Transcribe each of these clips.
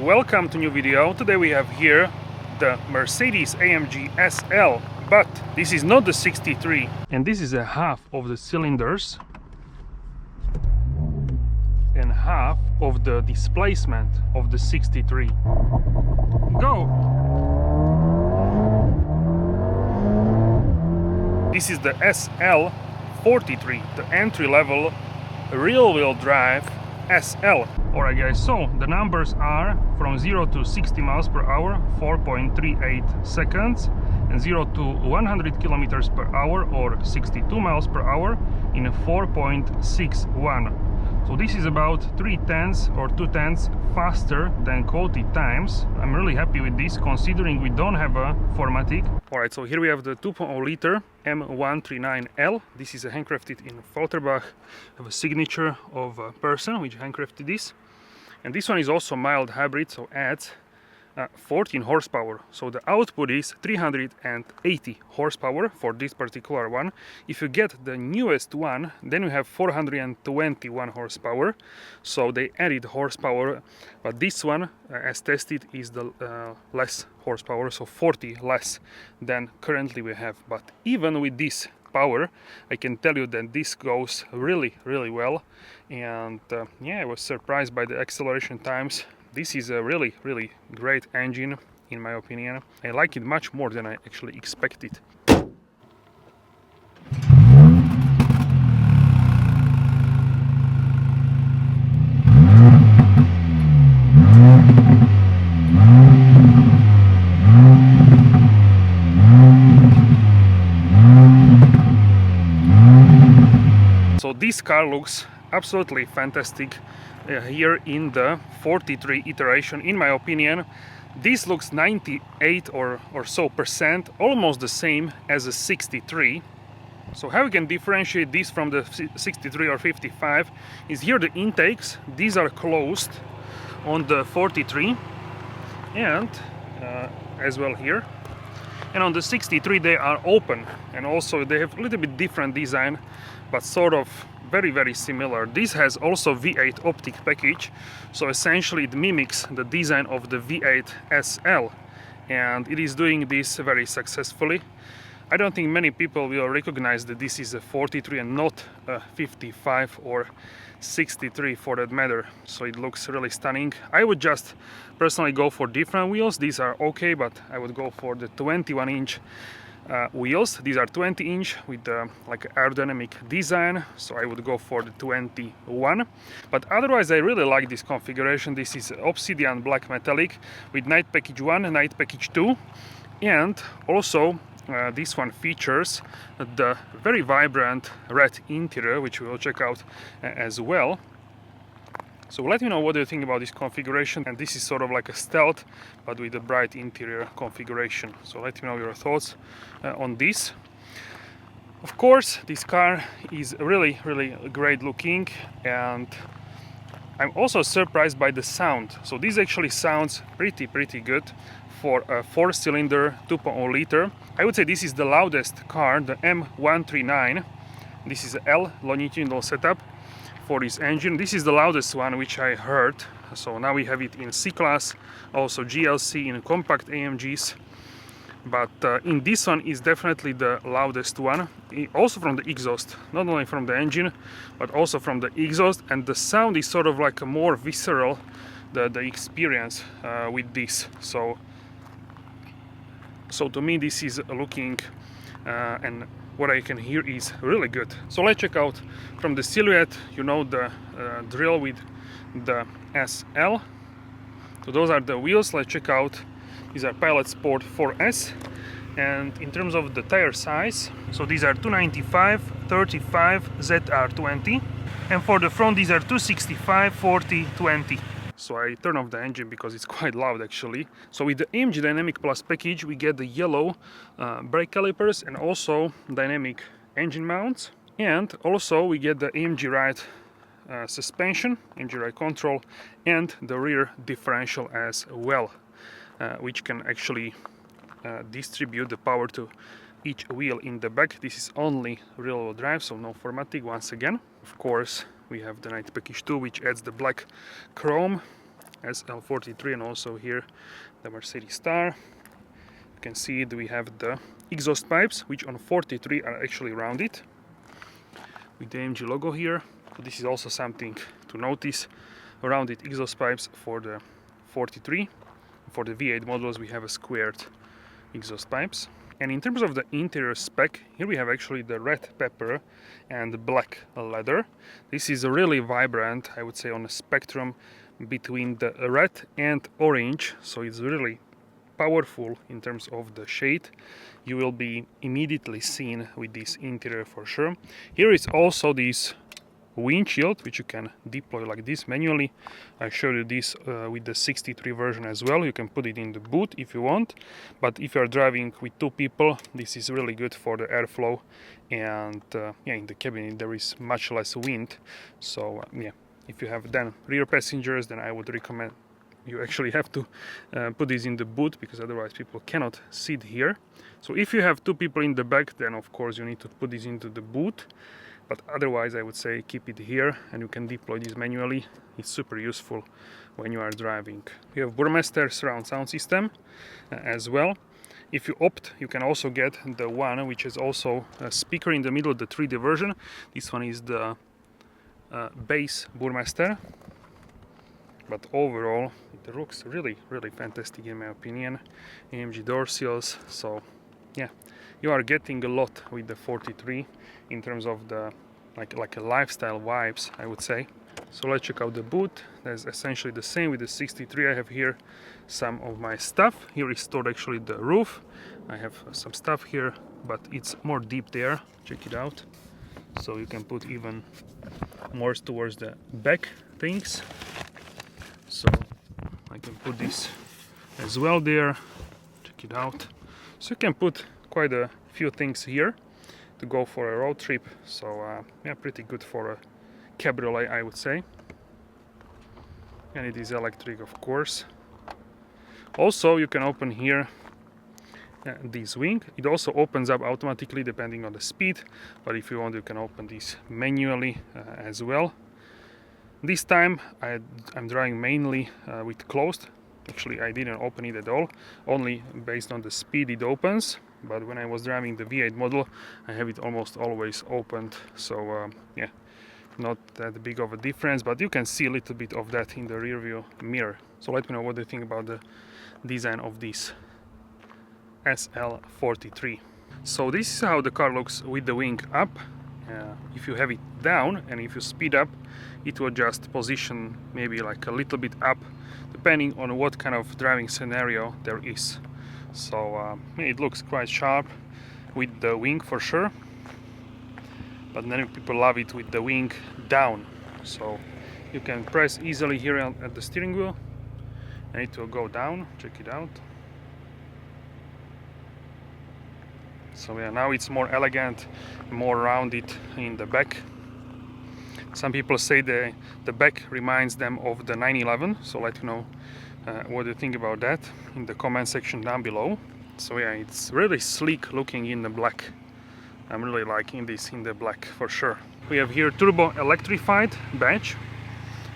welcome to new video. Today we have here the Mercedes-AMG SL, but this is not the 63, and this is a half of the cylinders and half of the displacement of the 63. Go! This is the SL43, the entry-level rear-wheel drive SL. Alright guys, so the numbers are from 0 to 60 miles per hour, 4.38 seconds, and 0 to 100 kilometers per hour or 62 miles per hour in 4.61. So this is about 3/10 or 2/10 faster than quoted times. I'm really happy with this, considering we don't have a 4MATIC. Alright, so here we have the 2.0 liter M139L. This is a handcrafted in AFFALTERBACH. I have a signature of a person which handcrafted this. And this one is also mild hybrid, so adds 14 horsepower. So the output is 380 horsepower for this particular one. If you get the newest one, then you have 421 horsepower. So they added horsepower, but this one, as tested, is the less horsepower, so 40 less than currently we have. But even with this power, I can tell you that this goes really well. And yeah, I was surprised by the acceleration times. This is a really great engine, in my opinion. I like it much more than I actually expected. So this car looks absolutely fantastic. Here in the 43 iteration, in my opinion, this looks 98 or so percent, almost the same as a 63. So how we can differentiate this from the 63 or 55 is here the intakes. These are closed on the 43 and as well here, and on the 63 they are open, and also they have a little bit different design, but sort of very similar. This has also V8 optic package, so essentially it mimics the design of the V8 SL, and it is doing this very successfully. I don't think many people will recognize that this is a 43 and not a 55 or 63 for that matter, so it looks really stunning. I would just personally go for different wheels. These are okay, but I would go for the 21-inch wheels. These are 20-inch with like aerodynamic design, so I would go for the 21. But otherwise I really like this configuration. This is obsidian black metallic with night package 1 and night package 2, and also this one features the very vibrant red interior, which we will check out as well. So let me know what you think about this configuration, and this is sort of like a stealth but with a bright interior configuration. So let me know your thoughts on this. Of course, this car is really great looking, and I'm also surprised by the sound. So this actually sounds pretty good for a 4-cylinder 2.0 liter. I would say this is the loudest car, the M139. This is a L longitudinal setup for this engine. This is the loudest one which I heard. So now we have it in C-Class, also GLC in compact AMGs, but in this one is definitely the loudest one, also from the exhaust, not only from the engine but also from the exhaust, and the sound is sort of like a more visceral, the experience with this. So to me this is looking and what I can hear is really good. So let's check out from the silhouette, you know, the drill with the SL. So those are the wheels. Let's check out, these are Pilot Sport 4S. And in terms of the tire size, so these are 295 35 ZR20, and for the front these are 265 40 20. So I turn off the engine because it's quite loud actually. So with the AMG Dynamic Plus package we get the yellow brake calipers and also dynamic engine mounts, and also we get the AMG Ride suspension, AMG Ride control, and the rear differential as well, which can actually distribute the power to each wheel in the back. This is only rear-wheel drive, so no 4MATIC once again. Of course, we have the night package 2, which adds the black chrome SL43, and also here the Mercedes star. You can see that we have the exhaust pipes, which on 43 are actually rounded with the AMG logo here. So this is also something to notice, rounded exhaust pipes for the 43. For the V8 models we have a squared exhaust pipes. And in terms of the interior spec, here we have actually the red pepper and the black leather. This is really vibrant, I would say, on a spectrum between the red and orange, so it's really powerful in terms of the shade. You will be immediately seen with this interior for sure. Here is also this windshield, which you can deploy like this manually. I showed you this with the 63 version as well. You can put it in the boot if you want, but if you are driving with two people, this is really good for the airflow, and yeah, in the cabin there is much less wind. So yeah, if you have then rear passengers, then I would recommend you actually have to put this in the boot, because otherwise people cannot sit here. So if you have two people in the back, then of course you need to put this into the boot. But otherwise I would say keep it here, and you can deploy this manually. It's super useful when you are driving. We have Burmester surround sound system as well. If you opt, you can also get the one which is also a speaker in the middle, the 3D version. This one is the bass Burmester. But overall it looks really fantastic in my opinion. AMG door seals, so yeah, you are getting a lot with the 43 in terms of the like a lifestyle vibes, I would say. So let's check out the boot. That's essentially the same with the 63. I have here some of my stuff. Here is stored actually the roof. I have some stuff here, but it's more deep there. Check it out. So you can put even more towards the back things. So I can put this as well there. Check it out. So you can put quite a few things here to go for a road trip. So yeah, pretty good for a cabriolet, I would say. And it is electric, of course. Also you can open here this wing. It also opens up automatically depending on the speed, but if you want you can open this manually as well. This time I'm driving mainly with closed. Actually I didn't open it at all, only based on the speed it opens. But when I was driving the V8 model, I have it almost always opened. So yeah, not that big of a difference, but you can see a little bit of that in the rear view mirror. So let me know what you think about the design of this SL43. So this is how the car looks with the wing up. If you have it down and if you speed up, it will just position maybe like a little bit up depending on what kind of driving scenario there is. So it looks quite sharp with the wing for sure, but many people love it with the wing down. So you can press easily here at the steering wheel and it will go down. Check it out. So yeah, now it's more elegant, more rounded in the back. Some people say the back reminds them of the 911, so let you know what you think about that in the comment section down below. So yeah, it's really sleek looking in the black. I'm really liking this in the black for sure. We have here turbo electrified badge.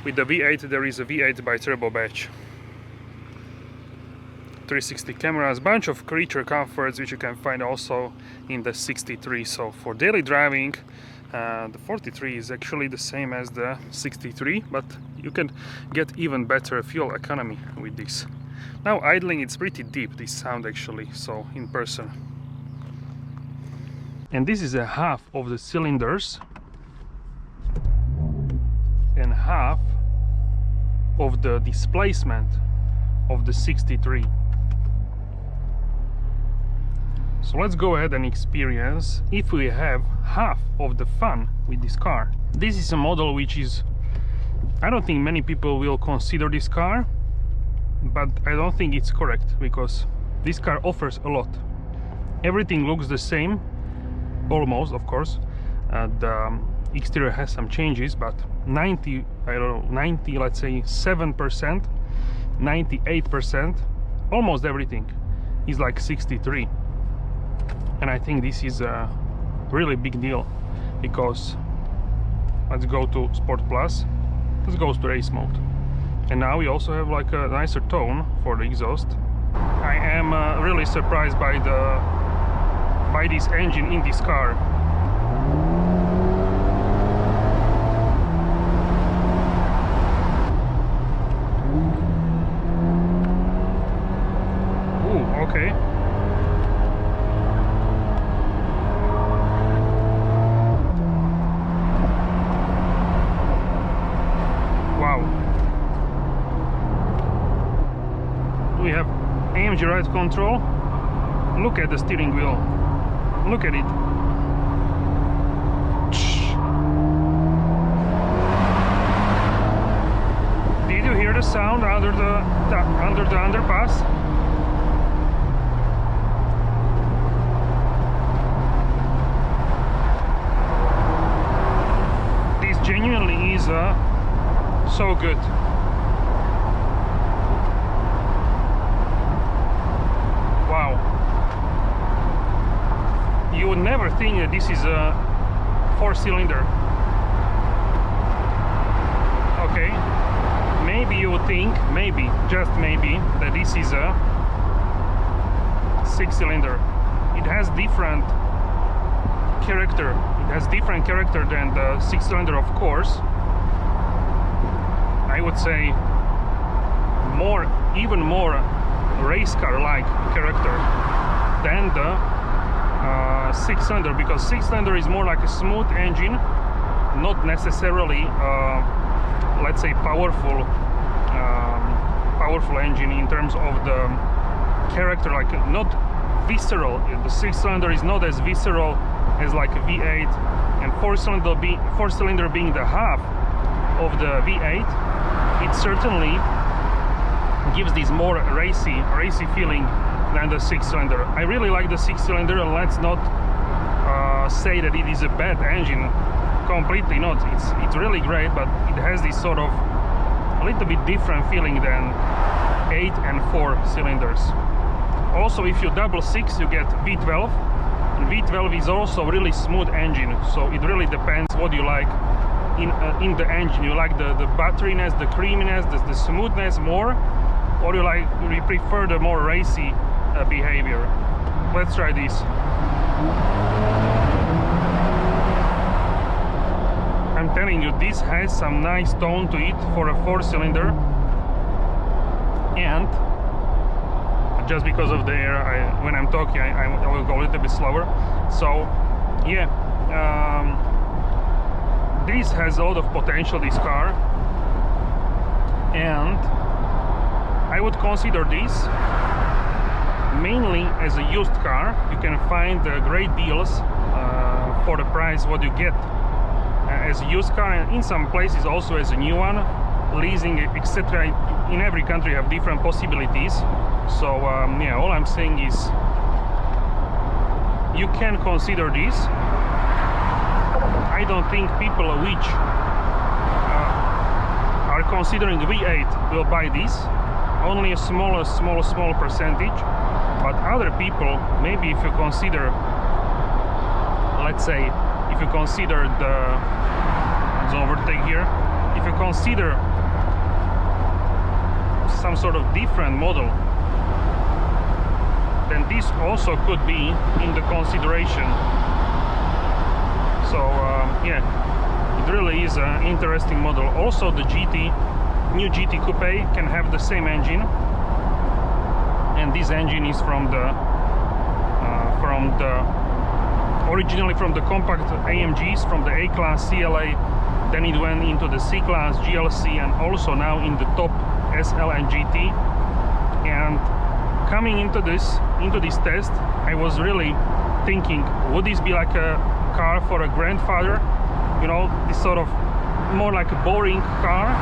With the V8 there is a V8 by turbo badge. 360 cameras, bunch of creature comforts which you can find also in the 63. So for daily driving, the 43 is actually the same as the 63, but you can get even better fuel economy with this. Now idling, it's pretty deep, this sound actually, so in person. And this is a half of the cylinders and half of the displacement of the 63. So let's go ahead and experience if we have half of the fun with this car. This is a model which is, I don't think many people will consider this car, but I don't think it's correct, because this car offers a lot. Everything looks the same, almost, of course. The exterior has some changes, but 90, I don't know, 90, let's say 7%, 98%, almost everything is like 63. And I think this is a really big deal, because let's go to Sport Plus, let's go to race mode. And now we also have like a nicer tone for the exhaust. I am really surprised by this engine in this car. Ooh, okay. Wow. We have AMG ride control. Look at the steering wheel. Look at it. Did you hear the sound under the underpass? This genuinely is so good. Wow. You would never think that this is a 4-cylinder. Okay, maybe you would think, maybe, just maybe, that this is a 6-cylinder. It has different character. It has different character than the 6-cylinder, of course. I would say even more race car-like character than the 6-cylinder, because 6-cylinder is more like a smooth engine, not necessarily let's say powerful engine in terms of the character, like not visceral. The 6-cylinder is not as visceral as like a V8, and 4-cylinder being the half of the V8, it certainly gives this more racy feeling than the 6-cylinder. I really like the 6-cylinder, and let's not say that it is a bad engine. Completely not. It's really great, but it has this sort of a little bit different feeling than 8 and 4 cylinders. Also, if you double 6, you get V12, and V12 is also a really smooth engine, so it really depends what you like in the engine. You like the butteriness, the creaminess, the smoothness more, or you prefer the more racy behavior. Let's try this. I'm telling you, this has some nice tone to it for a 4-cylinder, and just because of the air, when I'm talking, I will go a little bit slower. So yeah, this has a lot of potential, this car, and I would consider this mainly as a used car. You can find great deals for the price what you get as a used car, and in some places also as a new one, leasing, etc. In every country have different possibilities. So yeah, all I'm saying is you can consider this. I don't think people which are considering V8 will buy this. Only a small percentage. But other people, maybe if you consider, let's say, if you consider let's overtake here, if you consider some sort of different model, then this also could be in the consideration. So yeah, it really is an interesting model. Also, the new GT Coupe can have the same engine, and this engine is originally from the compact AMGs, from the A-Class CLA, then it went into the C-Class GLC, and also now in the top SL and GT. And coming into this test, I was really thinking, would this be like a car for a grandfather? You know, this sort of more like a boring car,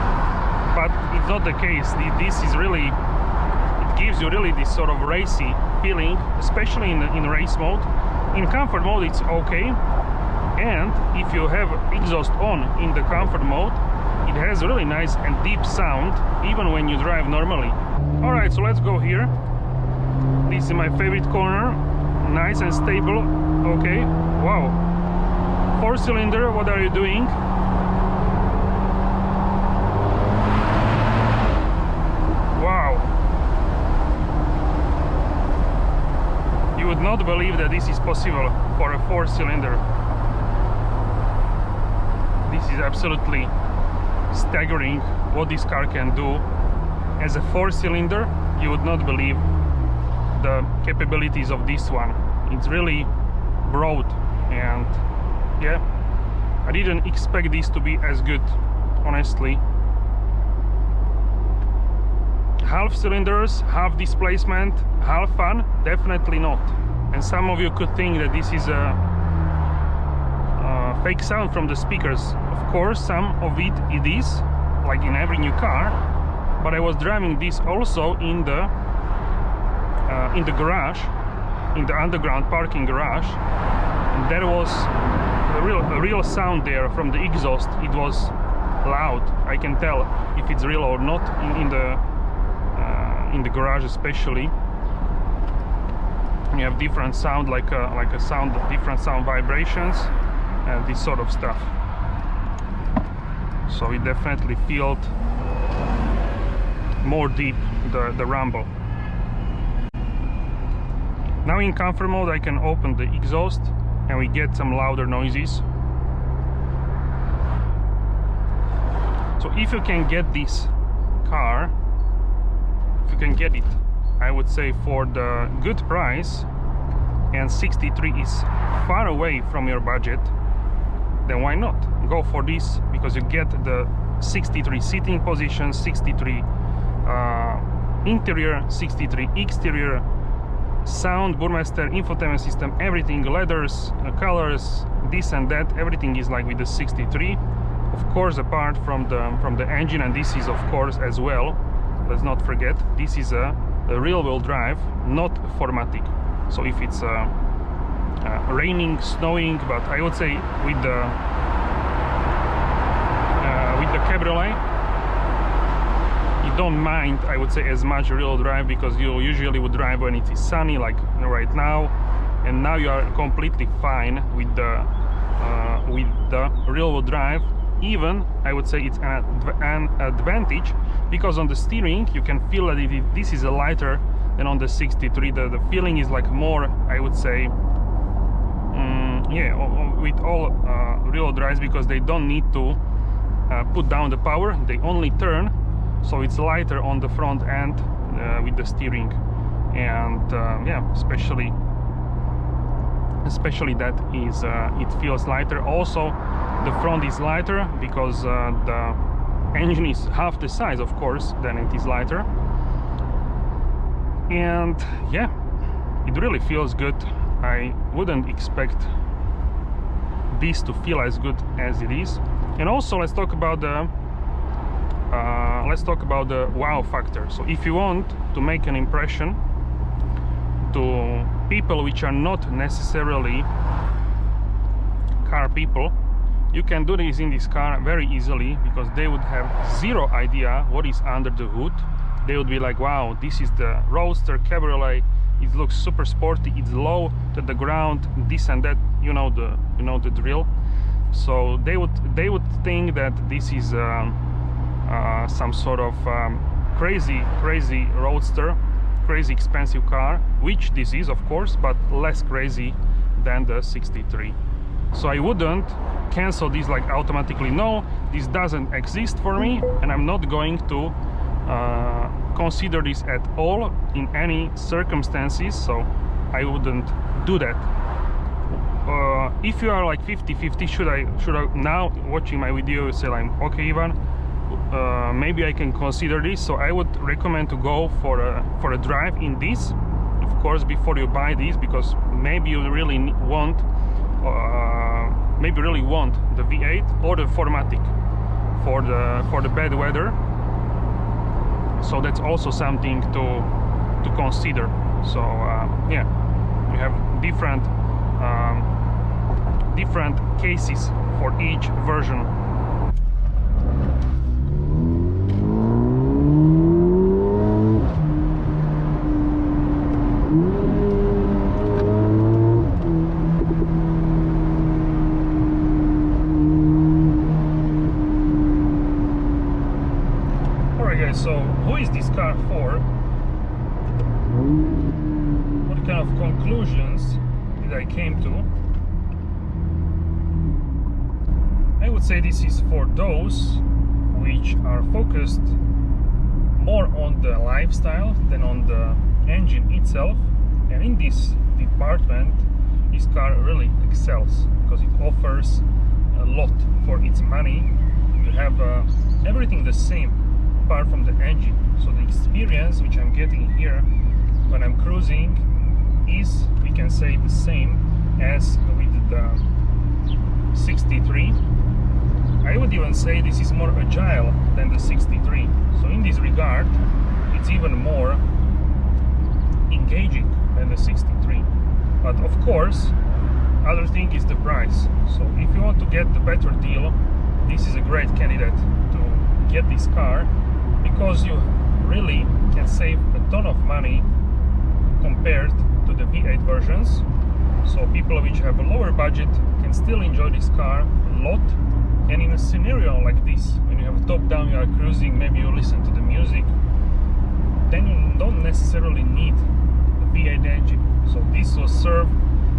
but it's not the case. This is really, it gives you really this sort of racy feeling, especially in race mode. In comfort mode it's okay, and if you have exhaust on in the comfort mode, it has really nice and deep sound even when you drive normally. Alright, so let's go here. This is my favorite corner, nice and stable. Okay, wow, 4-cylinder, what are you doing? would not believe that this is possible for a 4-cylinder. This is absolutely staggering what this car can do. As a 4-cylinder, you would not believe the capabilities of this one. It's really broad, and yeah, I didn't expect this to be as good, honestly. Half cylinders, half displacement, half fun? Definitely not. And some of you could think that this is a fake sound from the speakers. Of course, some of it is, like in every new car, but I was driving this also in the garage, in the underground parking garage, and there was a real sound there from the exhaust. It was loud. I can tell if it's real or not in the garage, especially. You have different sound, like a sound, different sound vibrations, and this sort of stuff. So it definitely felt more deep, the rumble. Now in comfort mode I can open the exhaust and we get some louder noises. So if you can get this car, if you can get it, I would say for the good price, and 63 is far away from your budget, then why not go for this? Because you get the 63 seating position, 63 interior, 63 exterior, sound, Burmester, infotainment system, everything, leathers, colors, this and that, everything is like with the 63. Of course, apart from the engine, and this is of course as well, let's not forget, this is a rear-wheel drive, not 4MATIC. So if it's raining, snowing, but I would say with the cabriolet, you don't mind, I would say, as much rear-wheel drive, because you usually would drive when it is sunny, like right now, and now you are completely fine with the rear-wheel drive. Even I would say it's an advantage, because on the steering you can feel that this is a lighter than on the 63. The feeling is like more, I would say, yeah, with all rear-wheel drives, because they don't need to put down the power, they only turn, so it's lighter on the front end with the steering. And yeah, especially that is it feels lighter. Also the front is lighter because the engine is half the size, of course, then it is lighter. And yeah, it really feels good. I wouldn't expect this to feel as good as it is. And also let's talk about the wow factor. So if you want to make an impression to people which are not necessarily car people, you can do this in this car very easily, because they would have zero idea what is under the hood. They would be like, wow, this is the Roadster Cabriolet, it looks super sporty, it's low to the ground, this and that, you know the drill. So they would think that this is some sort of crazy Roadster, crazy expensive car, which this is, of course, but less crazy than the 63. So I wouldn't cancel this like automatically. No, this doesn't exist for me, and I'm not going to consider this at all in any circumstances, so I wouldn't do that. If you are like 50-50, should I now watching my video say like, okay, Ivan, maybe I can consider this? So I would recommend to go for a drive in this, of course, before you buy this, because maybe you really want the V8 or the 4MATIC for the bad weather. So that's also something to consider. So yeah, we have different cases for each version. Alright guys, so who is this car for? What can kind of conclusions that I came to, I would say this is for those which are focused more on the lifestyle than on the engine itself, and in this department this car really excels because it offers a lot for its money. You have everything the same apart from the engine, so the experience which I'm getting here when I'm cruising is, we can say, the same as with the 63. I would even say this is more agile than the 63. So in this regard, it's even more engaging than the 63. But of course, other thing is the price. So if you want to get the better deal, this is a great candidate to get this car, because you really can save a ton of money compared to the V8 versions. So people which have a lower budget can still enjoy this car a lot. And in a scenario like this, when you have a top down, you are cruising, maybe you listen to the music, then you don't necessarily need the V8 engine. So this will serve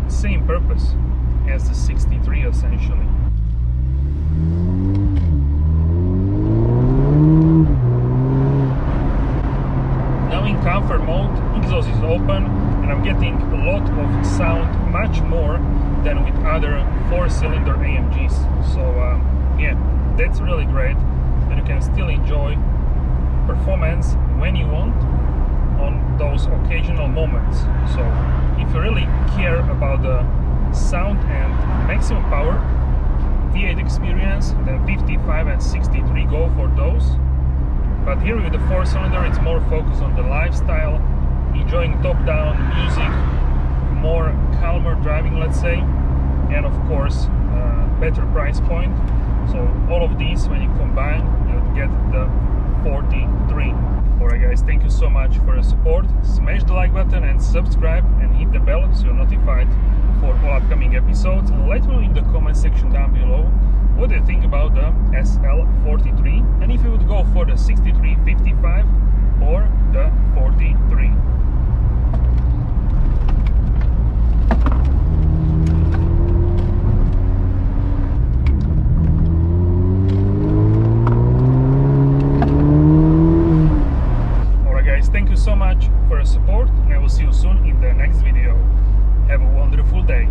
the same purpose as the 63 essentially. Now in comfort mode, exhaust is open and I'm getting a lot of sound, much more than with other 4-cylinder AMGs. So yeah, that's really great, and you can still enjoy performance when you want on those occasional moments. So if you really care about the sound and maximum power V8 experience, then 55 and 63 go for those. But here with the 4-cylinder, it's more focused on the lifestyle, enjoying top-down music, more calmer driving, let's say, and of course better price point. So all of these, when you combine, you get the 43. Alright guys, thank you so much for your support. Smash the like button and subscribe and hit the bell so you're notified for all upcoming episodes. And let me know in the comment section down below what do you think about the SL43, and if you would go for the 63, 55 or the 43. Thank you so much for your support, and I will see you soon in the next video. Have a wonderful day.